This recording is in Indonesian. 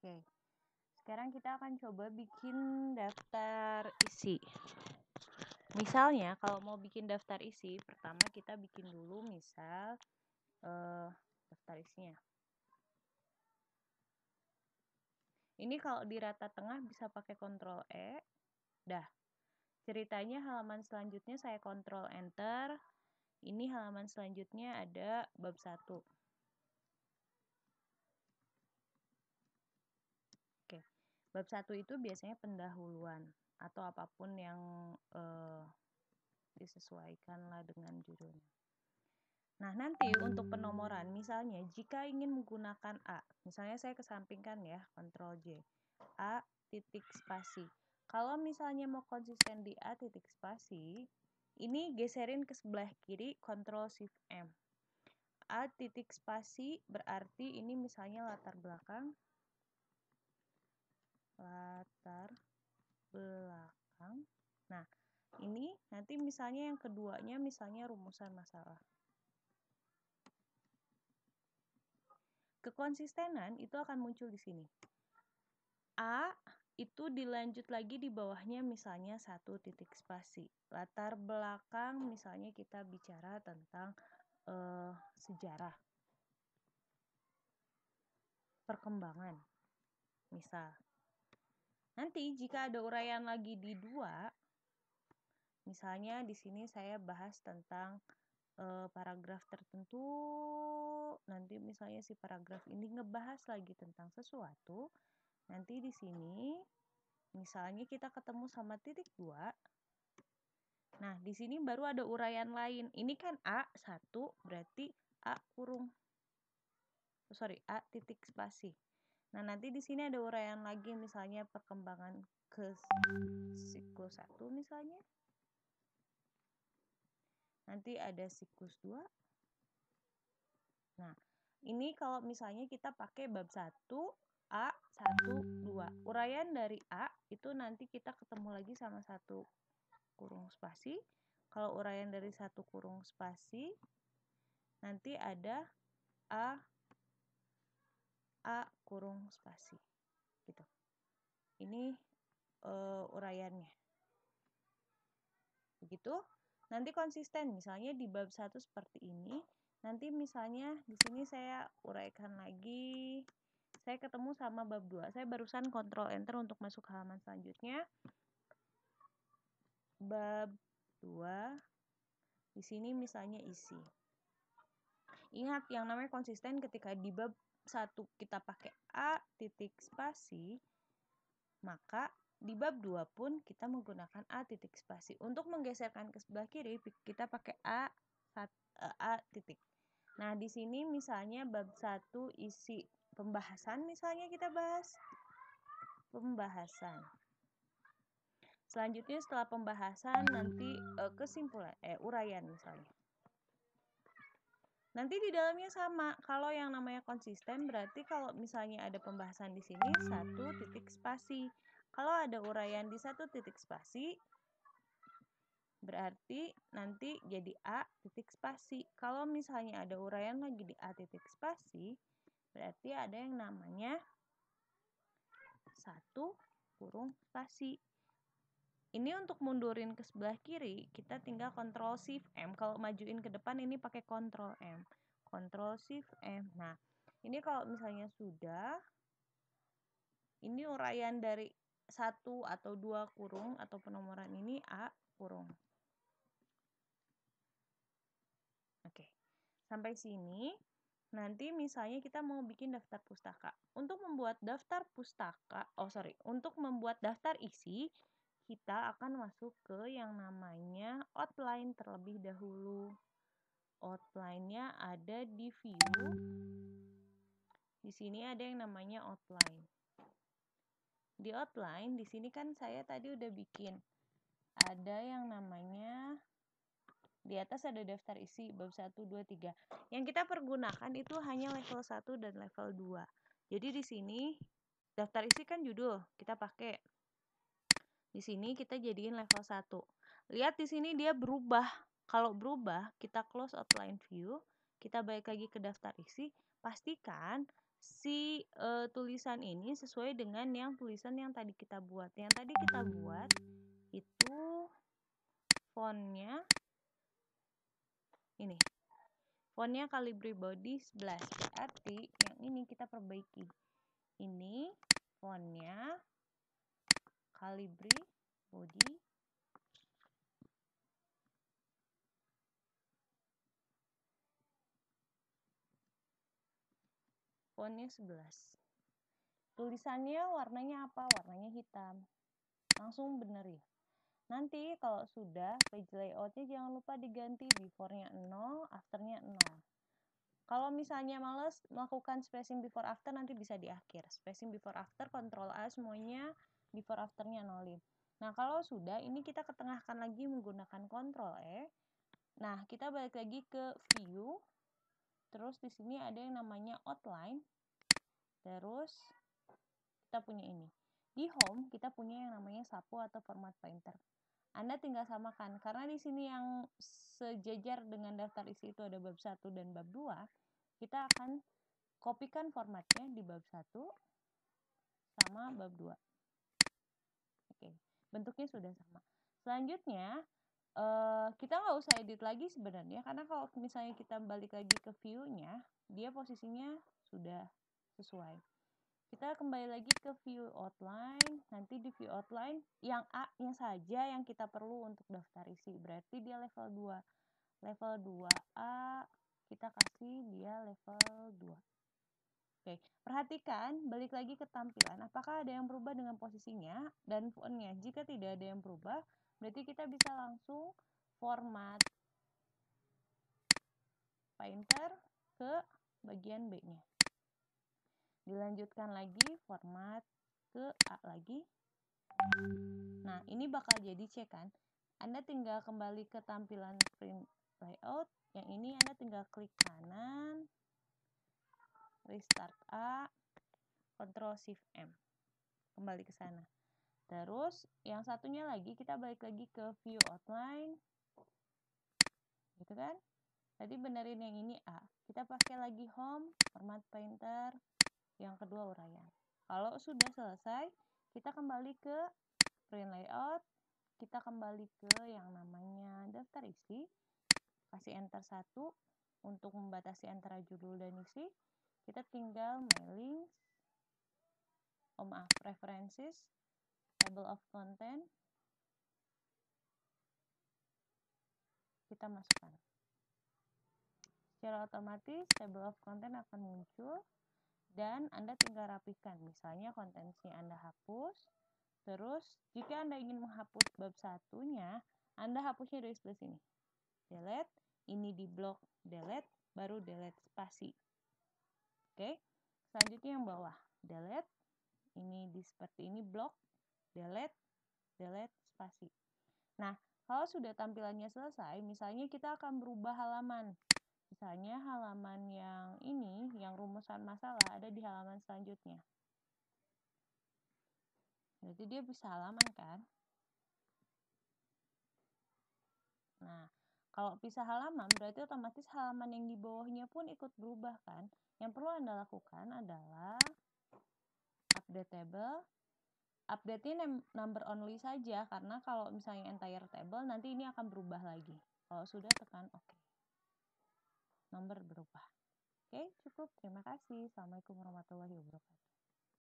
Oke, sekarang kita akan coba bikin daftar isi. Misalnya kalau mau bikin daftar isi, pertama kita bikin dulu misal daftar isinya. Ini kalau di rata tengah bisa pakai Ctrl E. Dah. Ceritanya halaman selanjutnya saya Ctrl Enter. Ini halaman selanjutnya ada bab 1. Oke. Bab 1 itu biasanya pendahuluan atau apapun yang disesuaikan lah dengan judulnya. Nah, nanti untuk penomoran, misalnya jika ingin menggunakan A, misalnya saya kesampingkan ya, Ctrl J, A titik spasi. Kalau misalnya mau konsisten di A titik spasi, ini geserin ke sebelah kiri, Ctrl Shift M. A titik spasi berarti ini misalnya latar belakang. Nah, ini nanti misalnya yang keduanya misalnya rumusan masalah. Kekonsistenan itu akan muncul di sini. A itu dilanjut lagi di bawahnya misalnya 1 titik spasi. Latar belakang misalnya kita bicara tentang sejarah. Perkembangan. Misal. Nanti jika ada uraian lagi di 2, misalnya di sini saya bahas tentang paragraf tertentu, nanti misalnya si paragraf ini ngebahas lagi tentang sesuatu, nanti di sini misalnya kita ketemu sama titik 2. Nah, di sini baru ada uraian lain. Ini kan A1 berarti A titik spasi. Nah, nanti di sini ada uraian lagi misalnya perkembangan ke siklus 1 misalnya. Nanti ada siklus 2. Nah, ini kalau misalnya kita pakai bab 1 A1 2. Uraian dari A itu nanti kita ketemu lagi sama 1 kurung spasi. Kalau uraian dari 1 kurung spasi nanti ada A kurung spasi. Gitu. Ini uraiannya. Begitu. Nanti konsisten, misalnya di bab 1 seperti ini. Nanti misalnya di sini saya uraikan lagi. Saya ketemu sama bab 2. Saya barusan Ctrl Enter untuk masuk ke halaman selanjutnya. Bab 2. Di sini misalnya isi. Ingat, yang namanya konsisten ketika di bab 1 kita pakai A titik spasi, maka di bab 2 pun kita menggunakan A titik spasi. Untuk menggeserkan ke sebelah kiri, kita pakai A titik. Nah, di sini misalnya bab 1 isi pembahasan, misalnya kita bahas pembahasan. Selanjutnya setelah pembahasan nanti kesimpulan, uraian misalnya. Nanti di dalamnya sama. Kalau yang namanya konsisten berarti kalau misalnya ada pembahasan di sini 1 titik spasi. Kalau ada uraian di 1 titik spasi, berarti nanti jadi A titik spasi. Kalau misalnya ada uraian lagi di A titik spasi, berarti ada yang namanya 1 kurung spasi. Ini untuk mundurin ke sebelah kiri, kita tinggal Ctrl Shift M. Kalau majuin ke depan ini pakai Ctrl M. Ctrl Shift M. Nah, ini kalau misalnya sudah, ini uraian dari 1 atau 2 kurung atau penomoran ini A kurung. Oke. Sampai sini, nanti misalnya kita mau bikin daftar pustaka. Untuk membuat daftar pustaka, untuk membuat daftar isi, kita akan masuk ke yang namanya outline terlebih dahulu. Outline-nya ada di view. Di sini ada yang namanya outline. Di outline, di sini kan saya tadi udah bikin. Ada yang namanya, di atas ada daftar isi, bab 1, 2, 3. Yang kita pergunakan itu hanya level 1 dan level 2. Jadi di sini, daftar isi kan judul, kita pakai. Di sini kita jadiin level 1. Lihat di sini dia berubah. Kalau berubah, kita close outline view, kita balik lagi ke daftar isi, pastikan si tulisan ini sesuai dengan yang tulisan yang tadi kita buat. Yang tadi kita buat itu fontnya ini. Fontnya Calibri Body 11. Berarti yang ini kita perbaiki. Ini fontnya Calibri Body fontnya 11. Tulisannya warnanya apa? Warnanya hitam. Langsung benerin. Nanti kalau sudah page layoutnya jangan lupa diganti before-nya 0, after-nya 0. Kalau misalnya males melakukan spacing before after nanti bisa di akhir. Spacing before after, Ctrl A semuanya, before after-nya nolin. Nah, kalau sudah ini kita ketengahkan lagi menggunakan Ctrl E. Nah, kita balik lagi ke view. Terus di sini ada yang namanya outline. Terus kita punya ini. Di home kita punya yang namanya sapu atau format painter. Anda tinggal samakan, karena di sini yang sejajar dengan daftar isi itu ada bab 1 dan bab 2, kita akan kopikan formatnya di bab 1 sama bab 2. Oke, bentuknya sudah sama. Selanjutnya, kita nggak usah edit lagi sebenarnya, karena kalau misalnya kita balik lagi ke view-nya, dia posisinya sudah sesuai. Kita kembali lagi ke view outline. Nanti di view outline yang A-nya saja yang kita perlu untuk daftar isi. Berarti dia level 2. Level 2A kita kasih dia level 2. Oke, perhatikan balik lagi ke tampilan. Apakah ada yang berubah dengan posisinya dan fontnya? Jika tidak ada yang berubah, berarti kita bisa langsung format painter ke bagian B-nya. Dilanjutkan lagi format ke A lagi. Nah, ini bakal jadi C kan. Anda tinggal kembali ke tampilan print layout. Yang ini Anda tinggal klik kanan, restart A, Ctrl Shift M. Kembali ke sana. Terus, yang satunya lagi kita balik lagi ke view outline. Gitu kan? Tadi benerin yang ini A. Kita pakai lagi home, format painter, yang kedua uraian. Kalau sudah selesai, kita kembali ke print layout, kita kembali ke yang namanya daftar isi, kasih enter 1 untuk membatasi antara judul dan isi. Kita tinggal mailing, references, table of content, kita masukkan. Secara otomatis table of content akan muncul dan Anda tinggal rapikan. Misalnya kontennya Anda hapus. Terus jika Anda ingin menghapus bab satunya, Anda hapusnya dari sebelah sini. Delete, ini di blok delete, baru delete spasi. Oke. Selanjutnya yang bawah, delete, ini di seperti ini blok, delete, delete spasi. Nah, kalau sudah tampilannya selesai, misalnya kita akan berubah halaman. Misalnya halaman yang ini, yang rumusan masalah, ada di halaman selanjutnya. Berarti dia bisa halaman kan? Nah, kalau pisah halaman, berarti otomatis halaman yang di bawahnya pun ikut berubah kan? Yang perlu Anda lakukan adalah update table. Update-nya number only saja, karena kalau misalnya entire table, nanti ini akan berubah lagi. Kalau sudah, tekan OK. Nomor berubah. Oke, cukup. Terima kasih. Assalamualaikum warahmatullahi wabarakatuh.